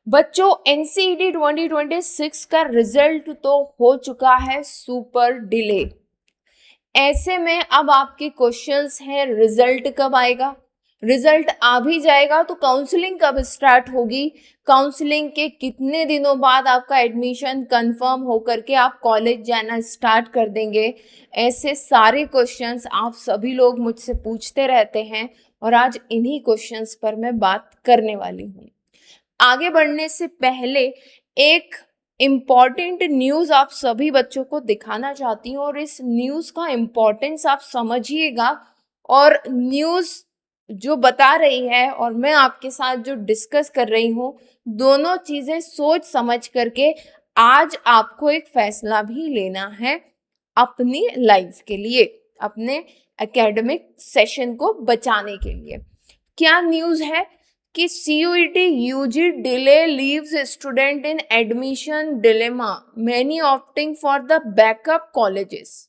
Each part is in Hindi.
बच्चों एनसीईटी 2026 का रिजल्ट तो हो चुका है सुपर डिले। ऐसे में अब आपके क्वेश्चंस हैं, रिजल्ट कब आएगा? रिजल्ट आ भी जाएगा तो काउंसलिंग कब स्टार्ट होगी? काउंसलिंग के कितने दिनों बाद आपका एडमिशन कंफर्म होकर के आप कॉलेज जाना स्टार्ट कर देंगे? ऐसे सारे क्वेश्चंस आप सभी लोग मुझसे पूछते रहते हैं और आज इन्हीं क्वेश्चंस पर मैं बात करने वाली हूँ। आगे बढ़ने से पहले एक इम्पॉर्टेंट न्यूज़ आप सभी बच्चों को दिखाना चाहती हूँ और इस न्यूज़ का इम्पोर्टेंस आप समझिएगा। और न्यूज़ जो बता रही है और मैं आपके साथ जो डिस्कस कर रही हूँ, दोनों चीज़ें सोच समझ करके आज आपको एक फैसला भी लेना है अपनी लाइफ के लिए, अपने एकेडमिक सेशन को बचाने के लिए। क्या न्यूज़ है कि CUET UG delay leaves student in admission dilemma, many opting for the backup colleges।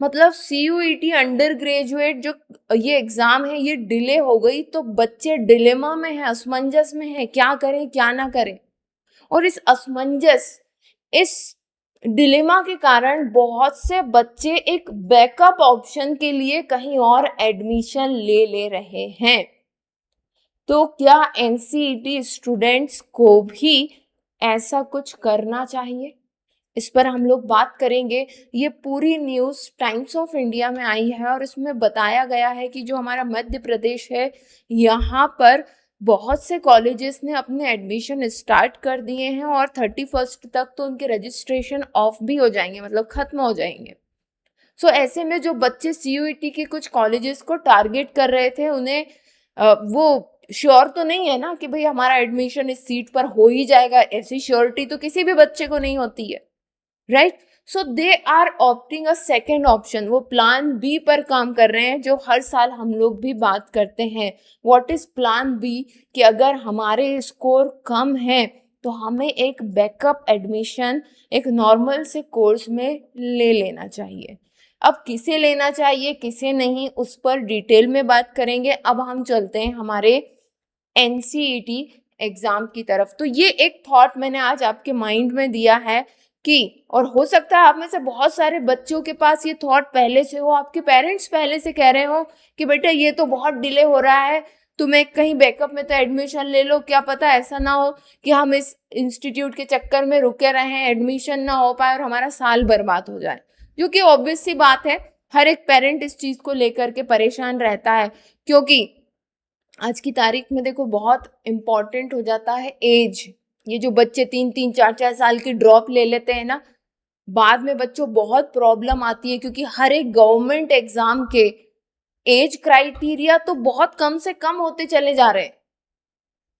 मतलब CUET अंडर ग्रेजुएट जो ये एग्जाम है ये डिले हो गई तो बच्चे डिलेमा में है, असमंजस में है, क्या करें क्या ना करें। और इस डिलेमा के कारण बहुत से बच्चे एक बैकअप ऑप्शन के लिए कहीं और एडमिशन ले रहे हैं। तो क्या एनसीईटी स्टूडेंट्स को भी ऐसा कुछ करना चाहिए? इस पर हम लोग बात करेंगे। ये पूरी न्यूज़ टाइम्स ऑफ इंडिया में आई है और इसमें बताया गया है कि जो हमारा मध्य प्रदेश है यहाँ पर बहुत से कॉलेजेस ने अपने एडमिशन स्टार्ट कर दिए हैं और 31 तक तो उनके रजिस्ट्रेशन ऑफ भी हो जाएंगे, मतलब खत्म हो जाएंगे। सो ऐसे में जो बच्चे CUET के कुछ कॉलेजेस को टारगेट कर रहे थे उन्हें वो श्योर तो नहीं है ना कि भाई हमारा एडमिशन इस सीट पर हो ही जाएगा। ऐसी श्योरिटी तो किसी भी बच्चे को नहीं होती है, right? So they are opting a second option, वो प्लान बी पर काम कर रहे हैं जो हर साल हम लोग भी बात करते हैं। What is plan B? कि अगर हमारे स्कोर कम है तो हमें एक बैकअप एडमिशन एक नॉर्मल से कोर्स में ले लेना चाहिए। अब किसे लेना चाहिए किसे नहीं उस पर डिटेल में बात करेंगे। अब हम चलते हैं हमारे एनसीईटी एग्जाम की तरफ। तो ये एक थॉट मैंने आज आपके माइंड में दिया है कि, और हो सकता है आप में से बहुत सारे बच्चों के पास ये थॉट पहले से हो, आपके पेरेंट्स पहले से कह रहे हो कि बेटा ये तो बहुत डिले हो रहा है, तुम्हें कहीं बैकअप में तो एडमिशन ले लो, क्या पता ऐसा ना हो कि हम इस इंस्टीट्यूट के चक्कर में रुके रहें, एडमिशन ना हो पाए और हमारा साल बर्बाद हो जाए। जो कि ऑब्वियस सी बात है, हर एक पेरेंट इस चीज को लेकर के परेशान रहता है क्योंकि आज की तारीख में देखो बहुत इम्पोर्टेंट हो जाता है एज। ये जो बच्चे 3-3 4-4 साल की ड्रॉप ले लेते हैं ना, बाद में बच्चों बहुत प्रॉब्लम आती है क्योंकि हर एक गवर्नमेंट एग्जाम के एज क्राइटेरिया तो बहुत कम से कम होते चले जा रहे हैं,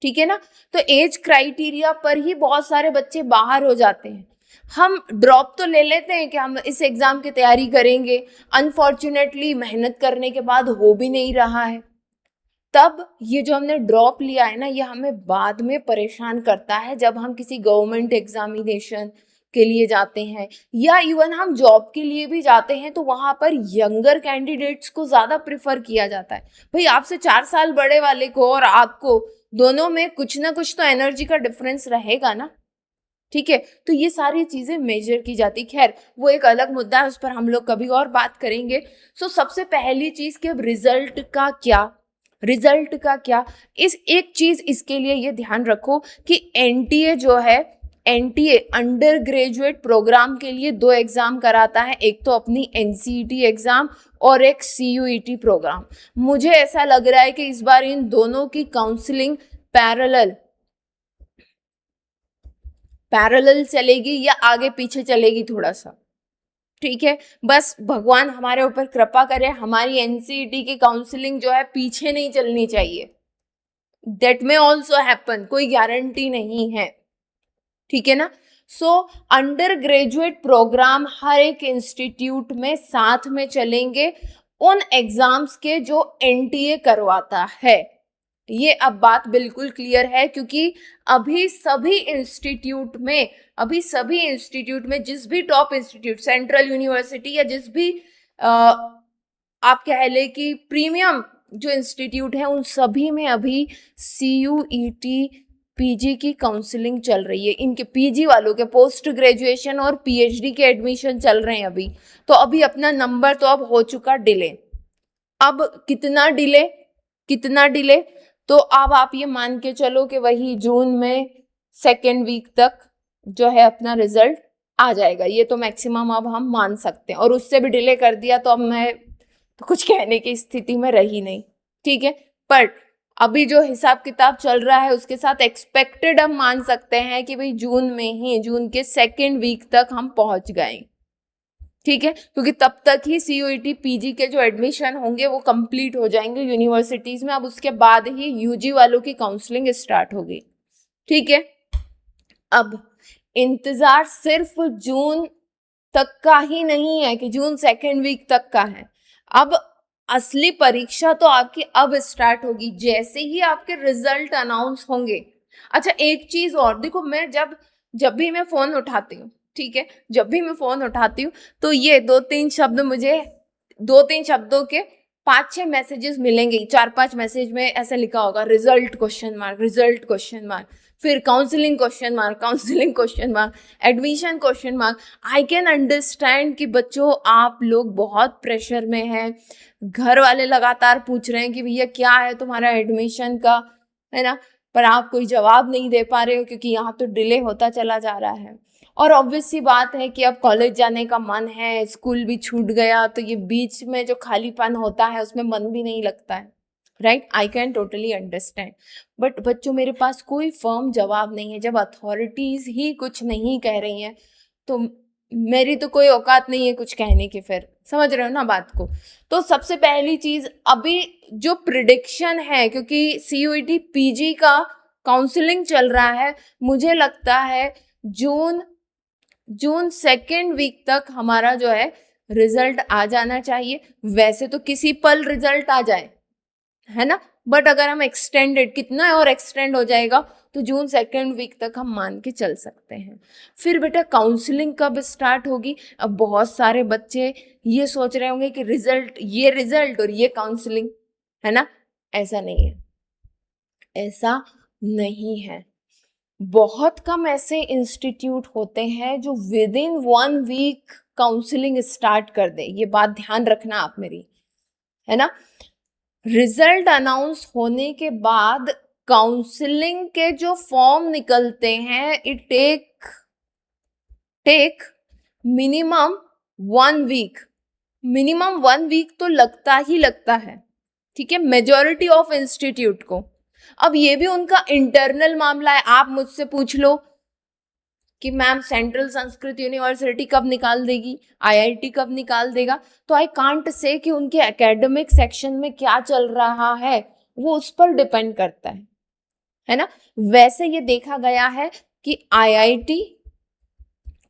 ठीक है ना? तो एज क्राइटेरिया पर ही बहुत सारे बच्चे बाहर हो जाते हैं। हम ड्रॉप तो ले लेते हैं कि हम इस एग्जाम की तैयारी करेंगे, अनफॉर्चुनेटली मेहनत करने के बाद हो भी नहीं रहा है। तब ये जो हमने ड्रॉप लिया है ना, ये हमें बाद में परेशान करता है जब हम किसी गवर्नमेंट एग्जामिनेशन के लिए जाते हैं या इवन हम जॉब के लिए भी जाते हैं तो वहां पर यंगर कैंडिडेट्स को ज्यादा प्रिफर किया जाता है। भाई आपसे 4 साल बड़े वाले को और आपको दोनों में कुछ ना कुछ तो एनर्जी का डिफरेंस रहेगा ना, ठीक है? तो ये सारी चीजें मेजर की जाती। खैर वो एक अलग मुद्दा है, उस पर हम लोग कभी और बात करेंगे। सो सबसे पहली चीज कि अब रिजल्ट का क्या, इस एक चीज इसके लिए ये ध्यान रखो कि एनटीए जो है, एनटीए अंडर ग्रेजुएट प्रोग्राम के लिए 2 एग्जाम कराता है, एक तो अपनी एनसीईटी एग्जाम और एक CUET प्रोग्राम। मुझे ऐसा लग रहा है कि इस बार इन दोनों की काउंसलिंग पैरेलल चलेगी या आगे पीछे चलेगी थोड़ा सा, ठीक है? बस भगवान हमारे ऊपर कृपा करे, हमारी एनसीईटी की काउंसलिंग जो है पीछे नहीं चलनी चाहिए। दैट मे ऑल्सो हैपन, कोई गारंटी नहीं है, ठीक है ना? सो अंडर ग्रेजुएट प्रोग्राम हर एक इंस्टीट्यूट में साथ में चलेंगे उन एग्जाम्स के जो एनटीए करवाता है। ये अब बात बिल्कुल क्लियर है क्योंकि अभी सभी इंस्टीट्यूट में जिस भी टॉप इंस्टीट्यूट, सेंट्रल यूनिवर्सिटी या जिस भी आप कह ले कि प्रीमियम जो इंस्टीट्यूट है, उन सभी में अभी CUET पीजी की काउंसलिंग चल रही है, इनके पीजी वालों के पोस्ट ग्रेजुएशन और पीएचडी के एडमिशन चल रहे हैं अभी, तो अभी अपना नंबर तो अब हो चुका डिले। अब कितना डिले, तो अब आप ये मान के चलो कि वही जून में 2nd वीक तक जो है अपना रिजल्ट आ जाएगा, ये तो मैक्सिमम अब हम मान सकते हैं। और उससे भी डिले कर दिया तो अब मैं तो कुछ कहने की स्थिति में रही नहीं, ठीक है। पर अभी जो हिसाब किताब चल रहा है उसके साथ एक्सपेक्टेड हम मान सकते हैं कि भाई जून में ही, जून के 2nd वीक तक हम पहुंच गए, ठीक है, क्योंकि तब तक ही सीयूईटी पीजी के जो एडमिशन होंगे वो कंप्लीट हो जाएंगे यूनिवर्सिटीज में। अब उसके बाद ही यूजी वालों की काउंसलिंग स्टार्ट होगी, ठीक है। अब इंतजार सिर्फ जून तक का ही नहीं है कि जून 2nd वीक तक का है, अब असली परीक्षा तो आपकी अब स्टार्ट होगी जैसे ही आपके रिजल्ट अनाउंस होंगे। अच्छा एक चीज और देखो, मैं जब भी मैं फोन उठाती हूँ, ठीक है, जब भी मैं फोन उठाती हूँ तो ये 2-3 शब्द, मुझे 2-3 शब्दों के 5-6 मैसेजेस मिलेंगे, 4-5 मैसेज में ऐसा लिखा होगा result question mark, result question mark, फिर counselling question mark, counselling question mark, admission question mark. I can understand कि बच्चों आप लोग बहुत प्रेशर में हैं, घर वाले लगातार पूछ रहे हैं कि भैया क्या है तुम्हारा एडमिशन का, है ना, पर आप कोई जवाब नहीं दे पा रहे हो क्योंकि यहाँ तो डिले होता चला जा रहा है। और ऑब्वियस सी बात है कि अब कॉलेज जाने का मन है, स्कूल भी छूट गया, तो ये बीच में जो खालीपन होता है उसमें मन भी नहीं लगता है, right. I can totally understand, but बच्चों मेरे पास कोई फर्म जवाब नहीं है। जब अथॉरिटीज ही कुछ नहीं कह रही हैं तो मेरी तो कोई औकात नहीं है कुछ कहने की, फिर समझ रहे हो ना बात को। तो सबसे पहली चीज अभी जो प्रिडिक्शन है, क्योंकि सीयूईटी पीजी का काउंसलिंग चल रहा है, मुझे लगता है जून 2nd वीक तक हमारा जो है रिजल्ट आ जाना चाहिए। वैसे तो किसी पल रिजल्ट आ जाए, है ना, बट अगर हम एक्सटेंडेड, कितना और एक्सटेंड हो जाएगा, तो जून 2nd वीक तक हम मान के चल सकते हैं। फिर बेटा काउंसलिंग कब स्टार्ट होगी? अब बहुत सारे बच्चे ये सोच रहे होंगे कि रिजल्ट और ये काउंसलिंग, है ना, ऐसा नहीं है, ऐसा नहीं है। बहुत कम ऐसे इंस्टीट्यूट होते हैं जो within 1 week counselling start कर दे, ये बात ध्यान रखना आप मेरी, है ना। रिजल्ट अनाउंस होने के बाद काउंसलिंग के जो फॉर्म निकलते हैं, it take minimum 1 week, minimum 1 week तो लगता ही लगता है, ठीक है, मेजॉरिटी ऑफ इंस्टीट्यूट को। अब ये भी उनका इंटरनल मामला है। आप मुझसे पूछ लो कि मैम सेंट्रल संस्कृत यूनिवर्सिटी कब निकाल देगी, आईआईटी कब निकाल देगा, तो आई कांट से कि उनके एकेडमिक सेक्शन में क्या चल रहा है, वो उस पर डिपेंड करता है ना। वैसे ये देखा गया है कि आईआईटी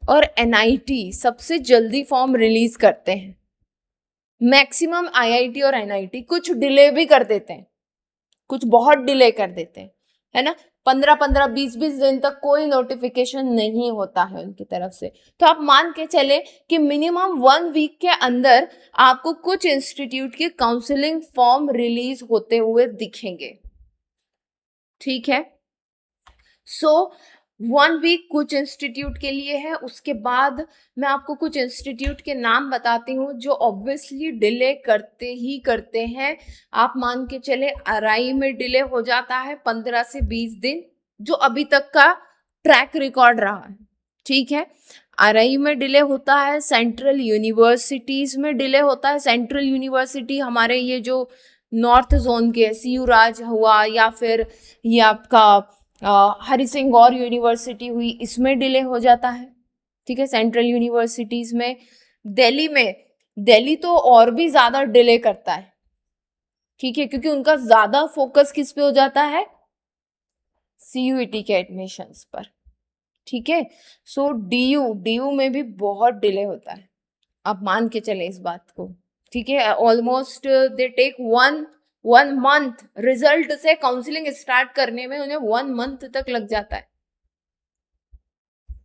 और एनआईटी सबसे जल्दी फॉर्म रिलीज करते हैं, मैक्सिमम आईआईटी और एनआईटी, कुछ डिले भी कर देते हैं, कुछ बहुत डिले कर देते हैं, है ना, 15-15, 20-20 दिन तक कोई नोटिफिकेशन नहीं होता है उनकी तरफ से। तो आप मान के चले कि मिनिमम 1 वीक के अंदर आपको कुछ इंस्टीट्यूट के काउंसलिंग फॉर्म रिलीज होते हुए दिखेंगे, ठीक है। सो 1 वीक कुछ इंस्टीट्यूट के लिए है। उसके बाद मैं आपको कुछ इंस्टीट्यूट के नाम बताती हूँ जो ऑब्वियसली डिले करते ही करते हैं। आप मान के चले आरआई में डिले हो जाता है 15 से 20 दिन, जो अभी तक का ट्रैक रिकॉर्ड रहा है, ठीक है। आरआई में डिले होता है, सेंट्रल यूनिवर्सिटीज में डिले होता है। सेंट्रल यूनिवर्सिटी हमारे ये जो नॉर्थ जोन के, सीयू राज हुआ या फिर ये आपका हरि सिंह गौर यूनिवर्सिटी हुई, इसमें डिले हो जाता है, ठीक है, सेंट्रल यूनिवर्सिटीज में। दिल्ली तो और भी ज्यादा डिले करता है, ठीक है, क्योंकि उनका ज्यादा फोकस किस पे हो जाता है, सीयूईटी के एडमिशंस पर, ठीक है। सो डीयू में भी बहुत डिले होता है, आप मान के चले इस बात को, ठीक है। Almost they take one month, result से काउंसलिंग स्टार्ट करने में उन्हें 1 मंथ तक लग जाता है।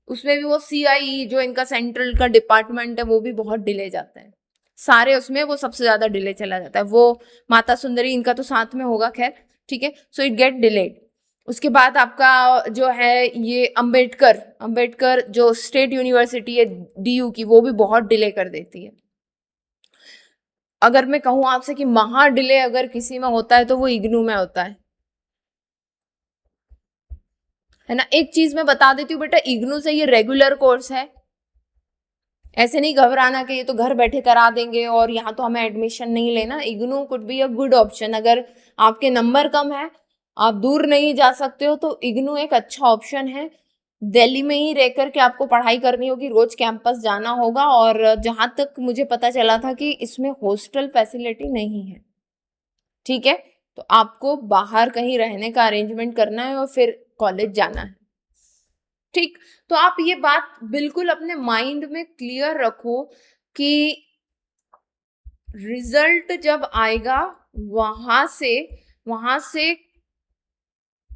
उसमें भी वो सीआई जो इनका सेंट्रल का डिपार्टमेंट है वो भी बहुत डिले जाता है, सारे उसमें वो सबसे ज्यादा डिले चला जाता है। वो माता सुंदरी इनका तो साथ में होगा, खैर, ठीक है। So it get delayed. उसके बाद आपका जो है ये अंबेडकर जो स्टेट यूनिवर्सिटी है DU की, वो भी बहुत डिले कर देती है। अगर मैं कहूँ आपसे कि महा डिले अगर किसी में होता है तो वो इग्नू में होता है ना। एक चीज मैं बता देती हूँ बेटा, इग्नू से ये रेगुलर कोर्स है, ऐसे नहीं घबराना कि ये तो घर बैठे करा देंगे और यहाँ तो हमें एडमिशन नहीं लेना। IGNOU could be a good option. अगर आपके नंबर कम है, आप दूर नहीं जा सकते हो, तो इग्नू एक अच्छा ऑप्शन है। दिल्ली में ही रह करके आपको पढ़ाई करनी होगी, रोज कैंपस जाना होगा, और जहां तक मुझे पता चला था कि इसमें हॉस्टल फैसिलिटी नहीं है, ठीक है। तो आपको बाहर कहीं रहने का अरेंजमेंट करना है और फिर कॉलेज जाना है, ठीक। तो आप ये बात बिल्कुल अपने माइंड में क्लियर रखो कि रिजल्ट जब आएगा वहां से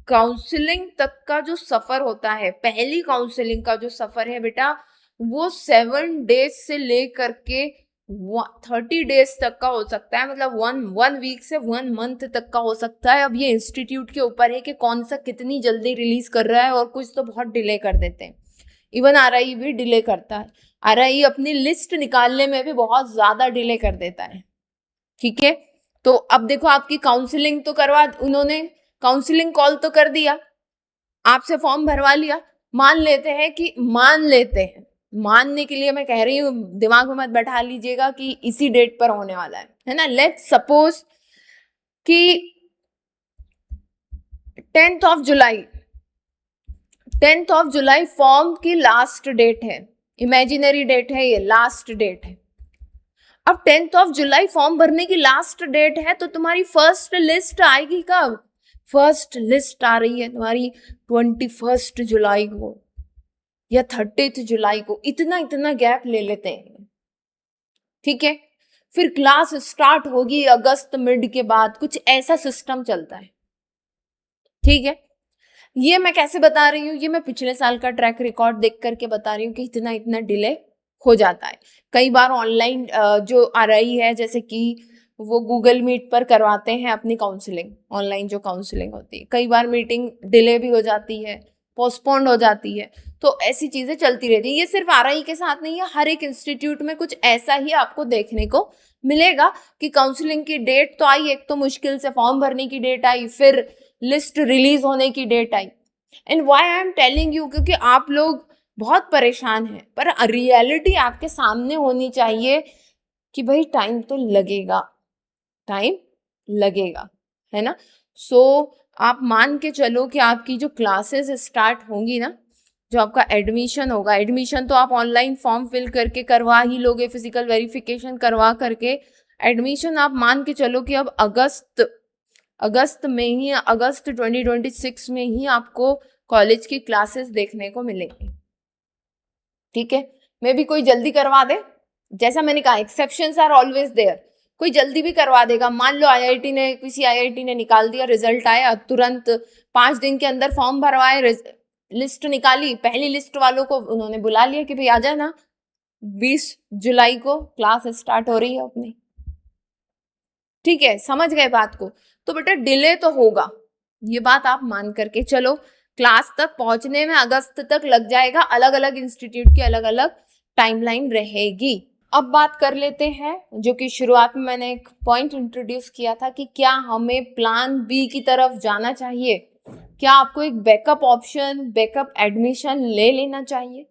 काउंसलिंग तक का जो सफर होता है, पहली काउंसलिंग का जो सफर है बेटा, वो 7 डेज से लेकर के 30 डेज तक का हो सकता है, मतलब वन वीक से 1 मंथ तक का हो सकता है। अब ये इंस्टीट्यूट के ऊपर है कि कौन सा कितनी जल्दी रिलीज कर रहा है, और कुछ तो बहुत डिले कर देते हैं। इवन RI भी डिले करता है, RI अपनी लिस्ट निकालने में भी बहुत ज्यादा डिले कर देता है, ठीक है। तो अब देखो, आपकी काउंसलिंग तो करवा, उन्होंने काउंसलिंग कॉल तो कर दिया, आपसे फॉर्म भरवा लिया, मान लेते हैं, मानने के लिए मैं कह रही हूँ, दिमाग में मत बैठा लीजिएगा कि इसी डेट पर होने वाला है ना। लेट्स सपोज कि 10th ऑफ जुलाई फॉर्म की लास्ट डेट है, इमेजिनरी डेट है, ये लास्ट डेट है। अब 10th ऑफ जुलाई फॉर्म भरने की लास्ट डेट है, तो तुम्हारी फर्स्ट लिस्ट आएगी कब? फर्स्ट लिस्ट आ रही है तुम्हारी 21 जुलाई को या 30 जुलाई को। इतना गैप ले लेते हैं, ठीक है। फिर क्लास स्टार्ट होगी अगस्त मिड के बाद, कुछ ऐसा सिस्टम चलता है, ठीक है। ये मैं कैसे बता रही हूँ, ये मैं पिछले साल का ट्रैक रिकॉर्ड देख करके बता रही हूँ कि इतना डिले हो जाता है। कई बार ऑनलाइन जो आ रही है, जैसे कि वो गूगल मीट पर करवाते हैं अपनी काउंसलिंग, ऑनलाइन जो काउंसलिंग होती है, कई बार मीटिंग डिले भी हो जाती है, पोस्टपोन्ड हो जाती है, तो ऐसी चीजें चलती रहती है। ये सिर्फ RI के साथ नहीं है, हर एक इंस्टीट्यूट में कुछ ऐसा ही आपको देखने को मिलेगा कि काउंसलिंग की डेट तो आई, एक तो मुश्किल से फॉर्म भरने की डेट आई, फिर लिस्ट रिलीज होने की डेट आई। And why I am telling you, क्योंकि आप लोग बहुत परेशान हैं, पर रियलिटी आपके सामने होनी चाहिए कि भाई टाइम तो लगेगा, टाइम लगेगा, है ना। सो आप मान के चलो कि आपकी जो क्लासेस स्टार्ट होंगी ना, जो आपका एडमिशन होगा, एडमिशन तो आप ऑनलाइन फॉर्म फिल करके करवा ही लोगे, फिजिकल वेरिफिकेशन करवा करके एडमिशन आप मान के चलो कि अब अगस्त में ही, अगस्त 2026 में ही आपको कॉलेज की क्लासेस देखने को मिलेंगी, ठीक है। मे भी कोई जल्दी करवा दे, जैसा मैंने कहा एक्सेप्शंस आर ऑलवेज देयर, कोई जल्दी भी करवा देगा। मान लो किसी IIT ने निकाल दिया, रिजल्ट आया तुरंत 5 दिन के अंदर फॉर्म भरवाए, लिस्ट निकाली, पहली लिस्ट वालों को उन्होंने बुला लिया कि भाई आ जाना, 20 जुलाई को क्लास स्टार्ट हो रही है अपनी, ठीक है। समझ गए बात को? तो बेटा डिले तो होगा, ये बात आप मान करके चलो। क्लास तक पहुंचने में अगस्त तक लग जाएगा, अलग अलग इंस्टीट्यूट की अलग अलग टाइमलाइन रहेगी। अब बात कर लेते हैं, जो कि शुरुआत में मैंने एक पॉइंट इंट्रोड्यूस किया था कि क्या हमें प्लान B की तरफ जाना चाहिए, क्या आपको एक बैकअप ऑप्शन, बैकअप एडमिशन ले लेना चाहिए।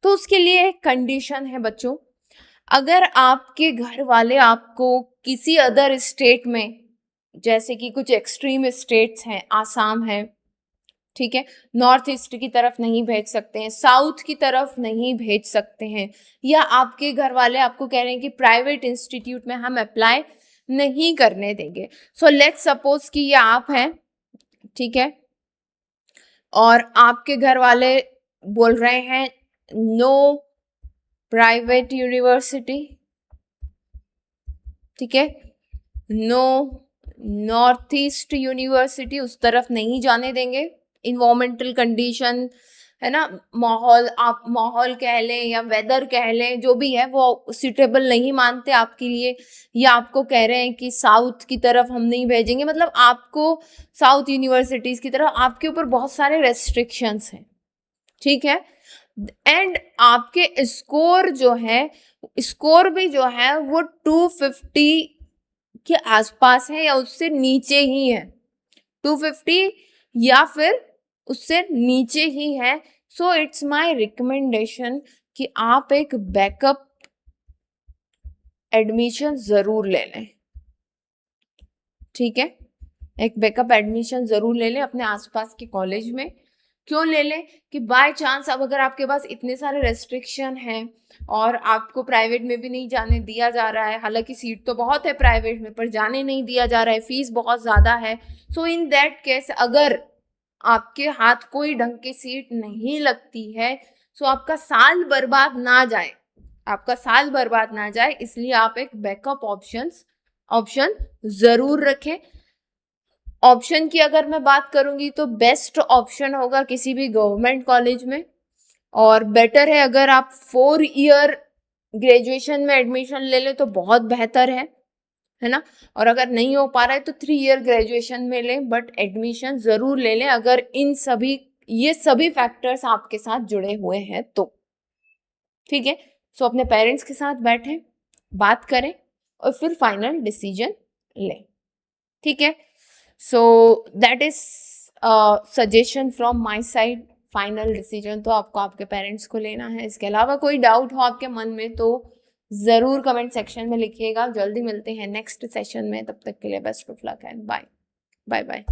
तो उसके लिए एक कंडीशन है बच्चों, अगर आपके घर वाले आपको किसी अदर स्टेट में, जैसे कि कुछ एक्सट्रीम स्टेट्स हैं, आसाम है, ठीक है, नॉर्थ ईस्ट की तरफ नहीं भेज सकते हैं, साउथ की तरफ नहीं भेज सकते हैं, या आपके घर वाले आपको कह रहे हैं कि प्राइवेट इंस्टीट्यूट में हम अप्लाई नहीं करने देंगे। सो लेट्स सपोज कि ये आप हैं, ठीक है, और आपके घर वाले बोल रहे हैं नो प्राइवेट यूनिवर्सिटी, ठीक है, नो नॉर्थ ईस्ट यूनिवर्सिटी, उस तरफ नहीं जाने देंगे, इन्वायरमेंटल कंडीशन है ना, माहौल, आप माहौल कह लें या वेदर कह लें, जो भी है वो सूटेबल नहीं मानते आपके लिए, या आपको कह रहे हैं कि साउथ की तरफ हम नहीं भेजेंगे, मतलब आपको साउथ यूनिवर्सिटीज की तरफ आपके ऊपर बहुत सारे रेस्ट्रिक्शंस हैं, ठीक है। एंड आपके स्कोर जो है, स्कोर भी जो है वो 250 के आसपास है या उससे नीचे ही है, 250 या फिर उससे नीचे ही है। सो इट्स माय रिकमेंडेशन कि आप एक बैकअप एडमिशन जरूर ले लें, ठीक है। एक बैकअप एडमिशन जरूर ले लें अपने आसपास के कॉलेज में। क्यों ले लें कि बाय चांस अब अगर आपके पास इतने सारे रेस्ट्रिक्शन हैं और आपको प्राइवेट में भी नहीं जाने दिया जा रहा है, हालांकि सीट तो बहुत है प्राइवेट में पर जाने नहीं दिया जा रहा है, फीस बहुत ज़्यादा है, सो इन दैट केस अगर आपके हाथ कोई ढंग की सीट नहीं लगती है, सो आपका साल बर्बाद ना जाए, आपका साल बर्बाद ना जाए, इसलिए आप एक बैकअप ऑप्शन जरूर रखें। ऑप्शन की अगर मैं बात करूंगी तो बेस्ट ऑप्शन होगा किसी भी गवर्नमेंट कॉलेज में, और बेटर है अगर आप 4 ईयर ग्रेजुएशन में एडमिशन ले ले तो बहुत बेहतर है ना। और अगर नहीं हो पा रहा है तो 3 ईयर ग्रेजुएशन में लें, बट एडमिशन जरूर ले लें अगर ये सभी फैक्टर्स आपके साथ जुड़े हुए हैं तो, ठीक है। सो अपने पेरेंट्स के साथ बैठें, बात करें और फिर फाइनल डिसीजन लें, ठीक है। So that is suggestion from my side. Final decision तो आपको आपके पेरेंट्स को लेना है। इसके अलावा कोई डाउट हो आपके मन में तो ज़रूर कमेंट सेक्शन में लिखिएगा। जल्दी मिलते हैं नेक्स्ट सेशन में, तब तक के लिए best of luck and bye bye bye.